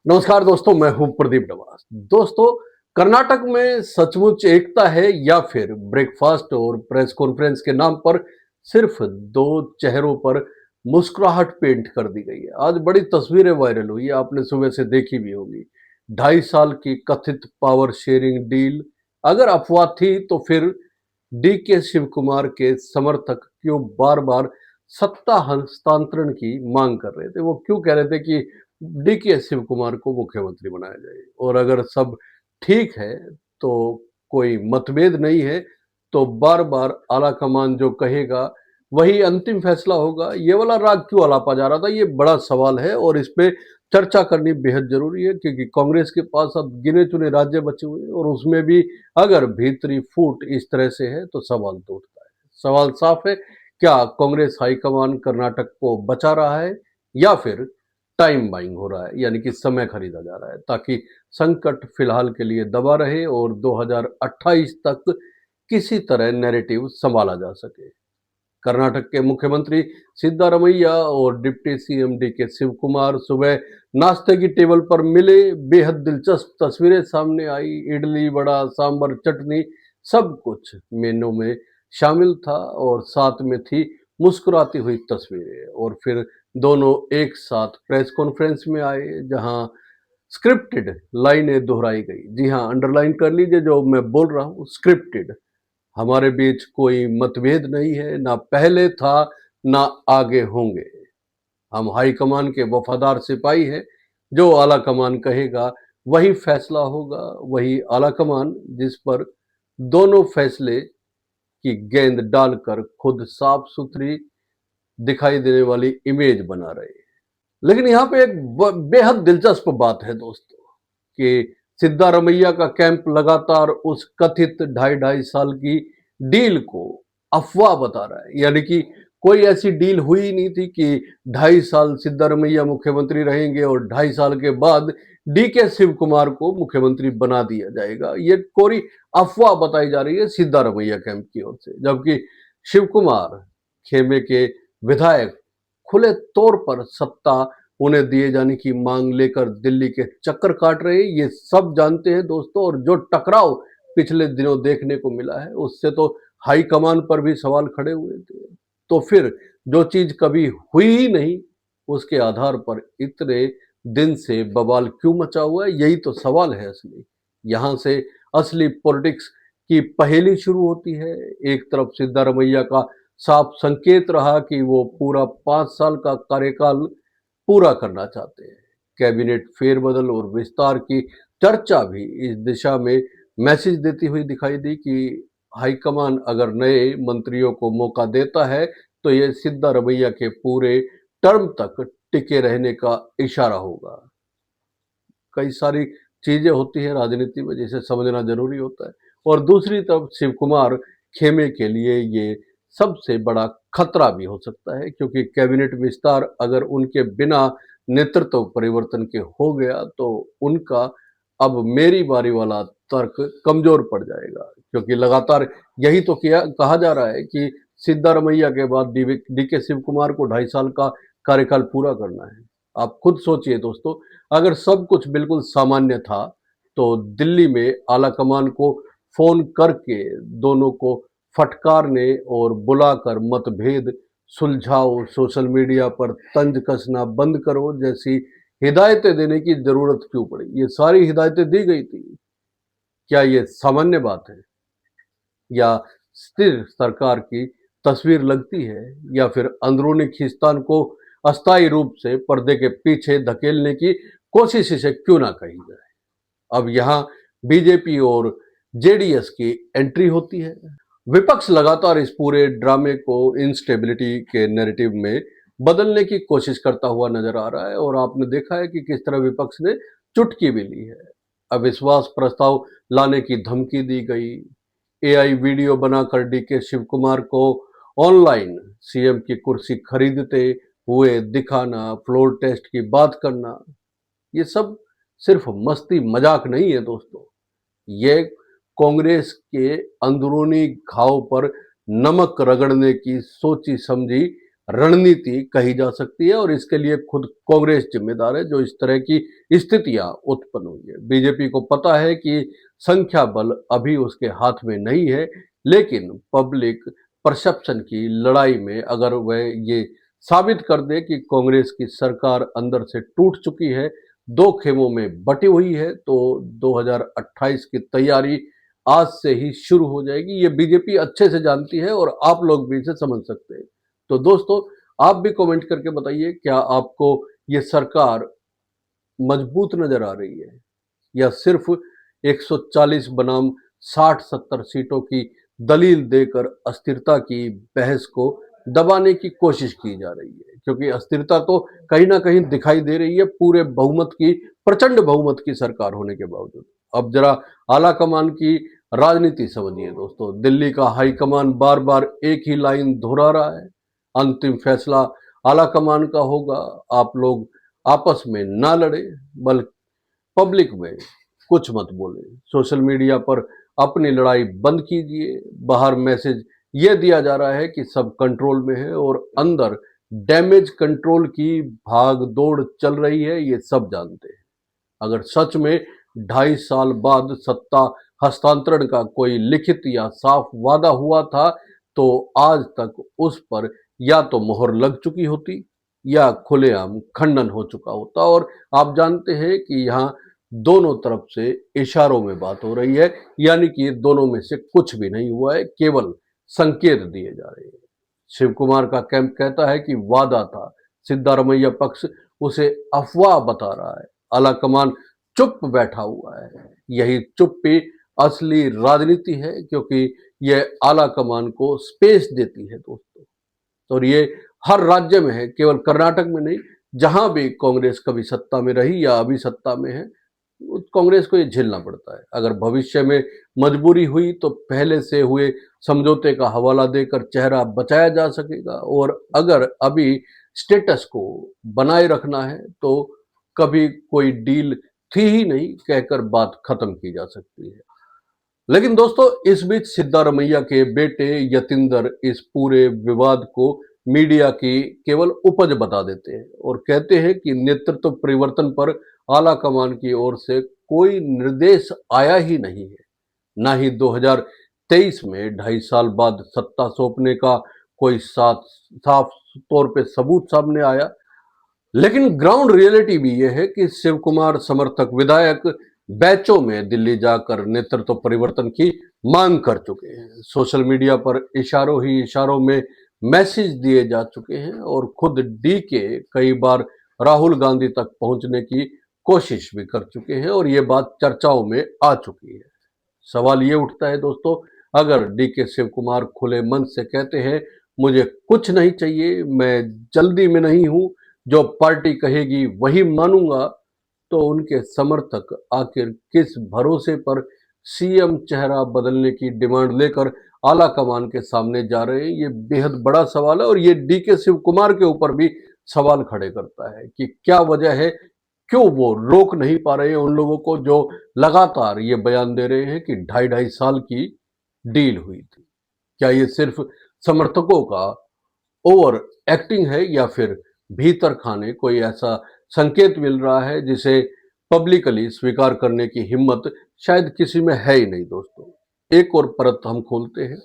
नमस्कार दोस्तों, मैं हूं प्रदीप नवाज। दोस्तों, कर्नाटक में सचमुच एकता है या फिर ब्रेकफास्ट और प्रेस कॉन्फ्रेंस के नाम पर सिर्फ दो चेहरों पर मुस्कुराहट पेंट कर दी गई है। आज बड़ी तस्वीरें वायरल हुई है, आपने सुबह से देखी भी होगी। 2.5 साल की कथित पावर शेयरिंग डील अगर अफवाह थी तो फिर डी के शिव कुमार के समर्थक क्यों बार बार सत्ता हस्तांतरण की मांग कर रहे थे। वो क्यों कह रहे थे कि डी के शिव कुमार को मुख्यमंत्री बनाया जाए, और अगर सब ठीक है तो कोई मतभेद नहीं है तो बार बार आला कमान जो कहेगा वही अंतिम फैसला होगा। ये वाला राग क्यों अलापा जा रहा था, ये बड़ा सवाल है और इस पे चर्चा करनी बेहद जरूरी है, क्योंकि कांग्रेस के पास अब गिने चुने राज्य बचे हुए हैं और उसमें भी अगर भीतरी फूट इस तरह से है तो सवाल तो उठता है। सवाल साफ है, क्या कांग्रेस हाईकमान कर्नाटक को बचा रहा है या फिर टाइम बाइंग हो रहा है, यानी कि समय खरीदा जा रहा है ताकि संकट फिलहाल के लिए दबा रहे और 2028 तक किसी तरह नैरेटिव संभाला जा सके। कर्नाटक के मुख्यमंत्री सिद्धारमैया और डिप्टी सीएम डी के शिव कुमार सुबह नाश्ते की टेबल पर मिले। बेहद दिलचस्प तस्वीरें सामने आई। इडली, वड़ा, सांबर, चटनी, सब कुछ मेनू में शामिल था और साथ में थी मुस्कुराती हुई तस्वीरें। और फिर दोनों एक साथ प्रेस कॉन्फ्रेंस में आए जहां स्क्रिप्टेड लाइनें दोहराई गई। जी हाँ, अंडरलाइन कर लीजिए जो मैं बोल रहा हूँ, स्क्रिप्टेड। हमारे बीच कोई मतभेद नहीं है, ना पहले था ना आगे होंगे। हम हाईकमान के वफादार सिपाही हैं। जो आला कमान कहेगा वही फैसला होगा। वही आला कमान जिस पर दोनों फैसले की गेंद डालकर खुद साफ सुथरी दिखाई देने वाली इमेज बना रहे हैं। लेकिन यहाँ पे एक बेहद दिलचस्प बात है दोस्तों, कि सिद्धारमैया का कैंप लगातार उस कथित 2.5 साल की डील को अफवाह बता रहा है। यानी कि कोई ऐसी डील हुई ही नहीं थी कि 2.5 साल सिद्धारमैया मुख्यमंत्री रहेंगे और 2.5 साल के बाद डी के शिव कुमार को मुख्यमंत्री बना दिया जाएगा। ये कोरी अफवाह बताई जा रही है सिद्धारमैया कैंप की ओर से, जबकि शिव कुमार खेमे के विधायक खुले तौर पर सत्ता उन्हें दिए जाने की मांग लेकर दिल्ली के चक्कर काट रहे हैं। ये सब जानते हैं दोस्तों, और जो टकराव पिछले दिनों देखने को मिला है उससे तो हाईकमान पर भी सवाल खड़े हुए थे। तो फिर जो चीज कभी हुई ही नहीं उसके आधार पर इतने दिन से बवाल क्यों मचा हुआ है, यही तो सवाल है असली। यहां से असली पॉलिटिक्स की पहेली शुरू होती है। एक तरफ सिद्धारमैया का साफ संकेत रहा कि वो पूरा 5 साल का कार्यकाल पूरा करना चाहते हैं। कैबिनेट फेरबदल और विस्तार की चर्चा भी इस दिशा में मैसेज देती हुई दिखाई दी कि हाईकमान अगर नए मंत्रियों को मौका देता है तो ये सिद्धारमैया के पूरे टर्म तक टिके रहने का इशारा होगा। कई सारी चीजें होती है राजनीति में जिसे समझना जरूरी होता है। और दूसरी तरफ शिव कुमार खेमे के लिए ये सबसे बड़ा खतरा भी हो सकता है, क्योंकि कैबिनेट विस्तार अगर उनके बिना नेतृत्व परिवर्तन के हो गया तो उनका अब मेरी बारी वाला तर्क कमजोर पड़ जाएगा। क्योंकि लगातार यही तो किया कहा जा रहा है कि सिद्धारमैया के बाद डी के शिव कुमार को 2.5 साल का कार्यकाल पूरा करना है। आप खुद सोचिए दोस्तों, अगर सब कुछ बिल्कुल सामान्य था तो दिल्ली में आला कमान को फोन करके दोनों को फटकारने और बुलाकर मतभेद सुलझाओ, सोशल मीडिया पर तंज कसना बंद करो जैसी हिदायतें देने की जरूरत क्यों पड़ी। ये सारी हिदायतें दी गई थी। क्या ये सामान्य बात है या स्थिर सरकार की तस्वीर लगती है, या फिर अंदरूनी खींचतान को अस्थायी रूप से पर्दे के पीछे धकेलने की कोशिश इसे क्यों ना कही जाए। अब यहाँ बीजेपी और जेडीएस की एंट्री होती है। विपक्ष लगातार इस पूरे ड्रामे को इंस्टेबिलिटी के नैरेटिव में बदलने की कोशिश करता हुआ नजर आ रहा है, और आपने देखा है कि किस तरह विपक्ष ने चुटकी भी ली है। अविश्वास प्रस्ताव लाने की धमकी दी गई। एआई वीडियो बनाकर डी के शिव कुमार को ऑनलाइन सीएम की कुर्सी खरीदते हुए दिखाना, फ्लोर टेस्ट की बात करना, ये सब सिर्फ मस्ती मजाक नहीं है दोस्तों। ये कांग्रेस के अंदरूनी घाव पर नमक रगड़ने की सोची समझी रणनीति कही जा सकती है और इसके लिए खुद कांग्रेस जिम्मेदार है जो इस तरह की स्थितियां उत्पन्न हुई है। बीजेपी को पता है कि संख्या बल अभी उसके हाथ में नहीं है, लेकिन पब्लिक परसेप्शन की लड़ाई में अगर वह ये साबित कर दे कि कांग्रेस की सरकार अंदर से टूट चुकी है, दो खेमों में बटी हुई है, तो 2028 की तैयारी आज से ही शुरू हो जाएगी। ये बीजेपी अच्छे से जानती है और आप लोग भी इसे समझ सकते हैं। तो दोस्तों, आप भी कमेंट करके बताइए, क्या आपको ये सरकार मजबूत नजर आ रही है या सिर्फ 140 बनाम 60-70 सीटों की दलील देकर अस्थिरता की बहस को दबाने की कोशिश की जा रही है? क्योंकि अस्थिरता तो कहीं ना कहीं दिखाई दे रही है पूरे बहुमत की, प्रचंड बहुमत की सरकार होने के बावजूद। अब जरा आला कमान की राजनीति समझिए दोस्तों। दिल्ली का हाईकमान बार बार एक ही लाइन दोहरा रहा है, अंतिम फैसला आला कमान का होगा। आप लोग आपस में ना लड़े, बल्कि पब्लिक में कुछ मत बोले, सोशल मीडिया पर अपनी लड़ाई बंद कीजिए। बाहर मैसेज ये दिया जा रहा है कि सब कंट्रोल में है और अंदर डैमेज कंट्रोल की भाग दौड़ चल रही है, ये सब जानते हैं। अगर सच में 2.5 साल बाद सत्ता हस्तांतरण का कोई लिखित या साफ वादा हुआ था, तो आज तक उस पर या तो मोहर लग चुकी होती या खुलेआम खंडन हो चुका होता। और आप जानते हैं कि यहाँ दोनों तरफ से इशारों में बात हो रही है, यानी कि दोनों में से कुछ भी नहीं हुआ है, केवल संकेत दिए जा रहे हैं। शिव कुमार का कैंप कहता है कि वादा था, सिद्धारमैया पक्ष उसे अफवाह बता रहा है, आलाकमान चुप बैठा हुआ है। यही चुप्पी असली राजनीति है, क्योंकि यह आला कमान को स्पेस देती है दोस्तों। और ये हर राज्य में है, केवल कर्नाटक में नहीं। जहां भी कांग्रेस कभी सत्ता में रही या अभी सत्ता में है, कांग्रेस को ये झेलना पड़ता है। अगर भविष्य में मजबूरी हुई तो पहले से हुए समझौते का हवाला देकर चेहरा बचाया जा सकेगा, और अगर अभी स्टेटस को बनाए रखना है तो कभी कोई डील थी ही नहीं कहकर बात खत्म की जा सकती है। लेकिन दोस्तों, इस बीच सिद्धारमैया के बेटे यतिंदर इस पूरे विवाद को मीडिया की केवल उपज बता देते हैं और कहते हैं कि नेतृत्व परिवर्तन पर आला कमान की ओर से कोई निर्देश आया ही नहीं है। ना ही 2023 में 2.5 साल बाद सत्ता सौंपने का कोई साफ तौर पे सबूत सामने आया। लेकिन ग्राउंड रियलिटी भी यह है कि शिव कुमार समर्थक विधायक बैचों में दिल्ली जाकर नेतृत्व परिवर्तन की मांग कर चुके हैं। सोशल मीडिया पर इशारों ही इशारों में मैसेज दिए जा चुके हैं और खुद डी के कई बार राहुल गांधी तक पहुंचने की कोशिश भी कर चुके हैं और ये बात चर्चाओं में आ चुकी है। सवाल ये उठता है दोस्तों, अगर डी के शिव कुमार खुले मन से कहते हैं मुझे कुछ नहीं चाहिए, मैं जल्दी में नहीं हूं, जो पार्टी कहेगी वही मानूंगा, तो उनके समर्थक आखिर किस भरोसे पर सीएम चेहरा बदलने की डिमांड लेकर आला कमान के सामने जा रहे हैं? ये बेहद बड़ा सवाल है और ये डी के शिव कुमार के ऊपर भी सवाल खड़े करता है कि क्या वजह है, क्यों वो रोक नहीं पा रहे हैं उन लोगों को जो लगातार ये बयान दे रहे हैं कि 2.5 साल की डील हुई थी। क्या ये सिर्फ समर्थकों का ओवर एक्टिंग है या फिर भीतर खाने कोई ऐसा संकेत मिल रहा है जिसे पब्लिकली स्वीकार करने की हिम्मत शायद किसी में है ही नहीं दोस्तों। एक और परत हम खोलते हैं।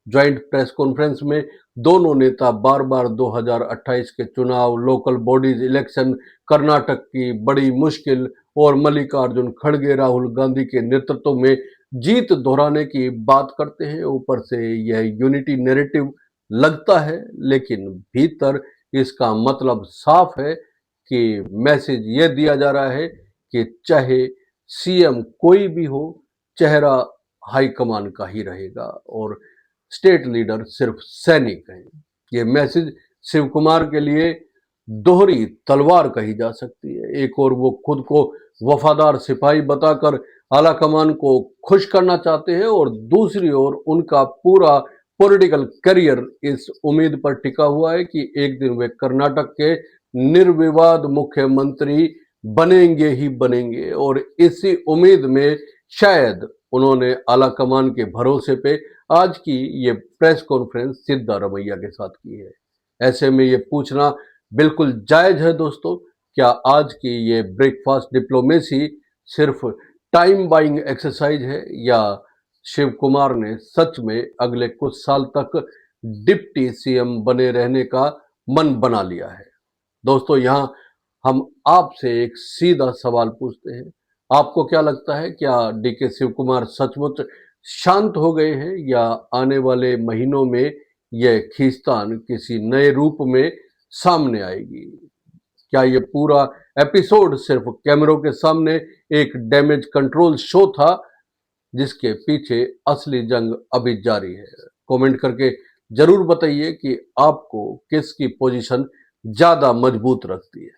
ज्वाइंट प्रेस कॉन्फ्रेंस में दोनों नेता बार बार 2028 के चुनाव, लोकल बॉडीज इलेक्शन, कर्नाटक की बड़ी मुश्किल और मल्लिकार्जुन खड़गे राहुल गांधी के नेतृत्व में जीत दोहराने की बात करते हैं। ऊपर से यह यूनिटी नैरेटिव लगता है, लेकिन भीतर इसका मतलब साफ है कि मैसेज ये दिया जा रहा है कि चाहे सीएम कोई भी हो, चेहरा हाईकमान का ही रहेगा और स्टेट लीडर सिर्फ सैनिक हैं। ये मैसेज शिव कुमार के लिए दोहरी तलवार कही जा सकती है। एक और वो खुद को वफादार सिपाही बताकर आला कमान को खुश करना चाहते हैं और दूसरी ओर उनका पूरा पॉलिटिकल करियर इस उम्मीद पर टिका हुआ है कि एक दिन वे कर्नाटक के निर्विवाद मुख्यमंत्री बनेंगे ही बनेंगे। और इसी उम्मीद में शायद उन्होंने आला कमान के भरोसे पे आज की ये प्रेस कॉन्फ्रेंस सिद्धारमैया के साथ की है। ऐसे में ये पूछना बिल्कुल जायज है दोस्तों, क्या आज की ये ब्रेकफास्ट डिप्लोमेसी सिर्फ टाइम बाइंग एक्सरसाइज है या शिव कुमार ने सच में अगले कुछ साल तक डिप्टी सीएम बने रहने का मन बना लिया है? दोस्तों, यहां हम आपसे एक सीधा सवाल पूछते हैं, आपको क्या लगता है, क्या डीके शिव कुमार सचमुच शांत हो गए हैं या आने वाले महीनों में यह खींचतान किसी नए रूप में सामने आएगी? क्या ये पूरा एपिसोड सिर्फ कैमरों के सामने एक डैमेज कंट्रोल शो था जिसके पीछे असली जंग अभी जारी है? कमेंट करके जरूर बताइए कि आपको किसकी पोजीशन ज्यादा मजबूत रखती है,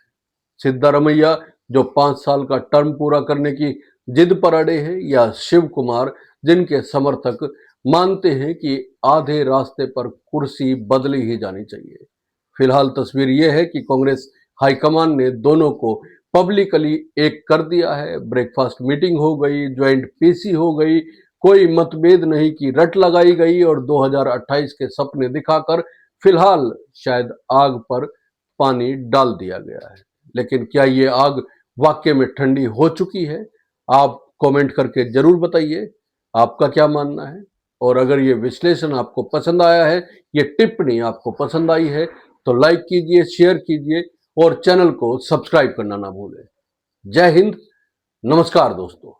सिद्धारमैया जो 5 साल का टर्म पूरा करने की जिद पर अड़े हैं, या शिव कुमार जिनके समर्थक मानते हैं कि आधे रास्ते पर कुर्सी बदली ही जानी चाहिए? फिलहाल तस्वीर यह है कि कांग्रेस हाईकमान ने दोनों को पब्लिकली एक कर दिया है। ब्रेकफास्ट मीटिंग हो गई, ज्वाइंट पीसी हो गई, कोई मतभेद नहीं की रट लगाई गई और 2028 के सपने दिखाकर फिलहाल शायद आग पर पानी डाल दिया गया है। लेकिन क्या ये आग वाकई में ठंडी हो चुकी है? आप कमेंट करके जरूर बताइए, आपका क्या मानना है। और अगर ये विश्लेषण आपको पसंद आया है, ये टिप्पणी आपको पसंद आई है, तो लाइक कीजिए, शेयर कीजिए और चैनल को सब्सक्राइब करना ना भूलें। जय हिंद, नमस्कार दोस्तों।